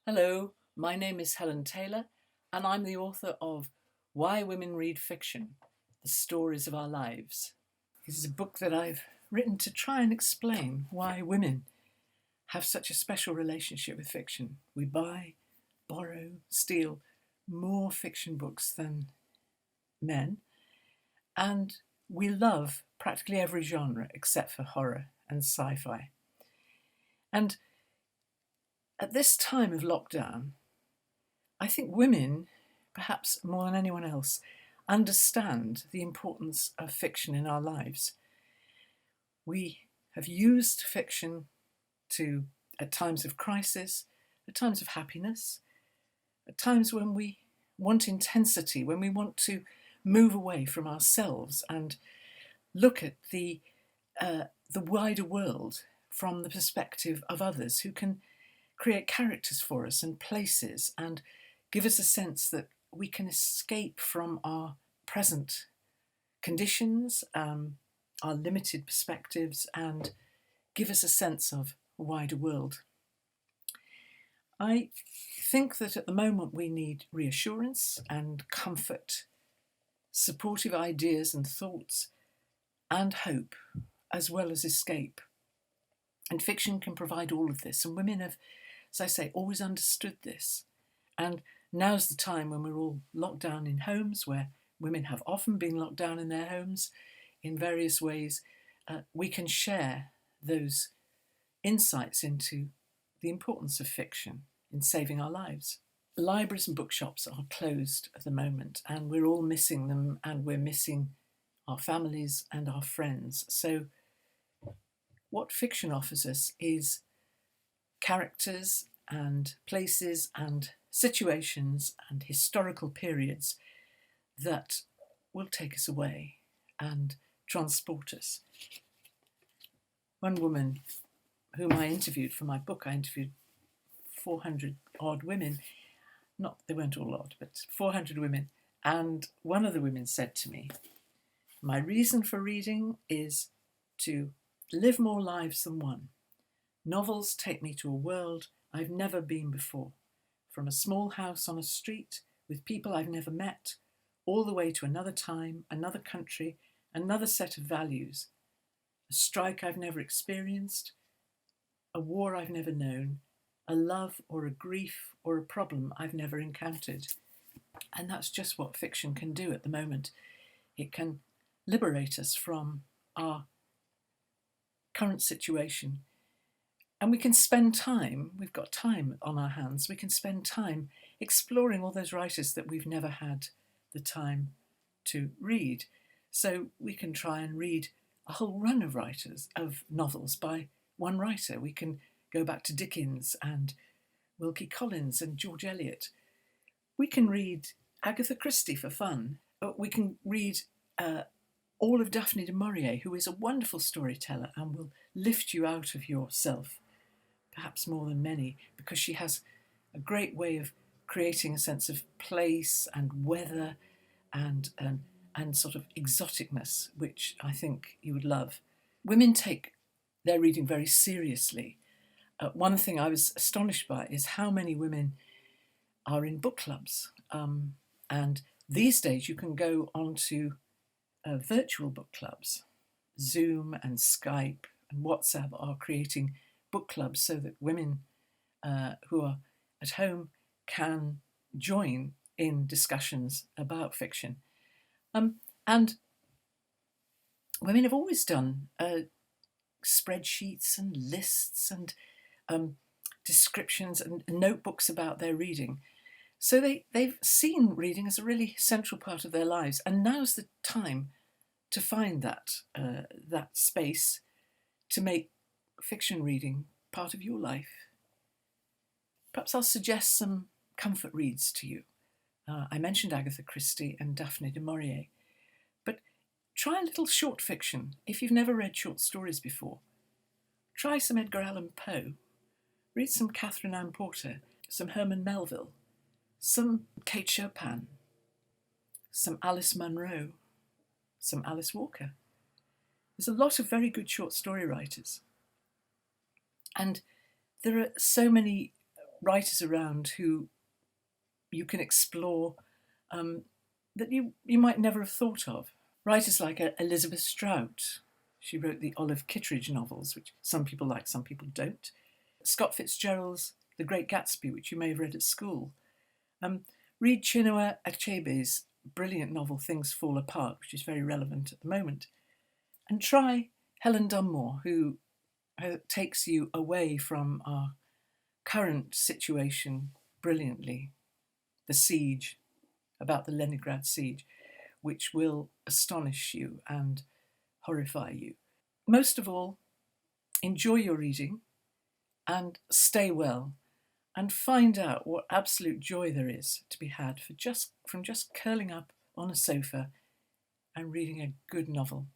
Hello, my name is Helen Taylor, and I'm the author of Why Women Read Fiction, The Stories of Our Lives. This is a book that I've written to try and explain why women have such a special relationship with fiction. We buy, borrow, steal more fiction books than men, and we love practically every genre except for horror and sci-fi. And at this time of lockdown, I think women, perhaps more than anyone else, understand the importance of fiction in our lives. We have used fiction at times of crisis, at times of happiness, at times when we want intensity, when we want to move away from ourselves and look at the wider world from the perspective of others who can create characters for us and places and give us a sense that we can escape from our present conditions, our limited perspectives, and give us a sense of a wider world. I think that at the moment we need reassurance and comfort, supportive ideas and thoughts, and hope, as well as escape. And fiction can provide all of this. And women have, as I say, always understood this. And now's the time when we're all locked down in homes, where women have often been locked down in their homes in various ways. We can share those insights into the importance of fiction in saving our lives. Libraries and bookshops are closed at the moment, and we're all missing them, and we're missing our families and our friends. So what fiction offers us is characters and places and situations and historical periods that will take us away and transport us. One woman whom I interviewed for my book, I interviewed 400 odd women, they weren't all odd, but 400 women, and one of the women said to me, "My reason for reading is to live more lives than one. Novels take me to a world I've never been before, from a small house on a street with people I've never met, all the way to another time, another country, another set of values, a strike I've never experienced, a war I've never known, a love or a grief or a problem I've never encountered." And that's just what fiction can do at the moment. It can liberate us from our current situation. And we can spend time, we've got time on our hands, we can spend time exploring all those writers that we've never had the time to read. So we can try and read a whole run of novels by one writer. We can go back to Dickens and Wilkie Collins and George Eliot. We can read Agatha Christie for fun. We can read all of Daphne du Maurier, who is a wonderful storyteller and will lift you out of yourself, perhaps more than many, because she has a great way of creating a sense of place and weather and sort of exoticness, which I think you would love. Women take their reading very seriously. One thing I was astonished by is how many women are in book clubs. And these days you can go onto virtual book clubs. Zoom and Skype and WhatsApp are creating book clubs so that women who are at home can join in discussions about fiction. And women have always done spreadsheets and lists and descriptions and notebooks about their reading. So they've seen reading as a really central part of their lives. And now's the time to find that space to make fiction reading part of your life. Perhaps I'll suggest some comfort reads to you. I mentioned Agatha Christie and Daphne du Maurier, but try a little short fiction if you've never read short stories before. Try some Edgar Allan Poe. Read some Catherine Anne Porter, some Herman Melville, some Kate Chopin, some Alice Munro, some Alice Walker. There's a lot of very good short story writers. And there are so many writers around who you can explore that you might never have thought of. Writers like Elizabeth Strout. She wrote the Olive Kitteridge novels, which some people like, some people don't. Scott Fitzgerald's The Great Gatsby, which you may have read at school. Read Chinua Achebe's brilliant novel Things Fall Apart, which is very relevant at the moment. And try Helen Dunmore, who takes you away from our current situation brilliantly. The Siege, about the Leningrad siege, which will astonish you and horrify you. Most of all, enjoy your reading and stay well, and find out what absolute joy there is to be had from just curling up on a sofa and reading a good novel.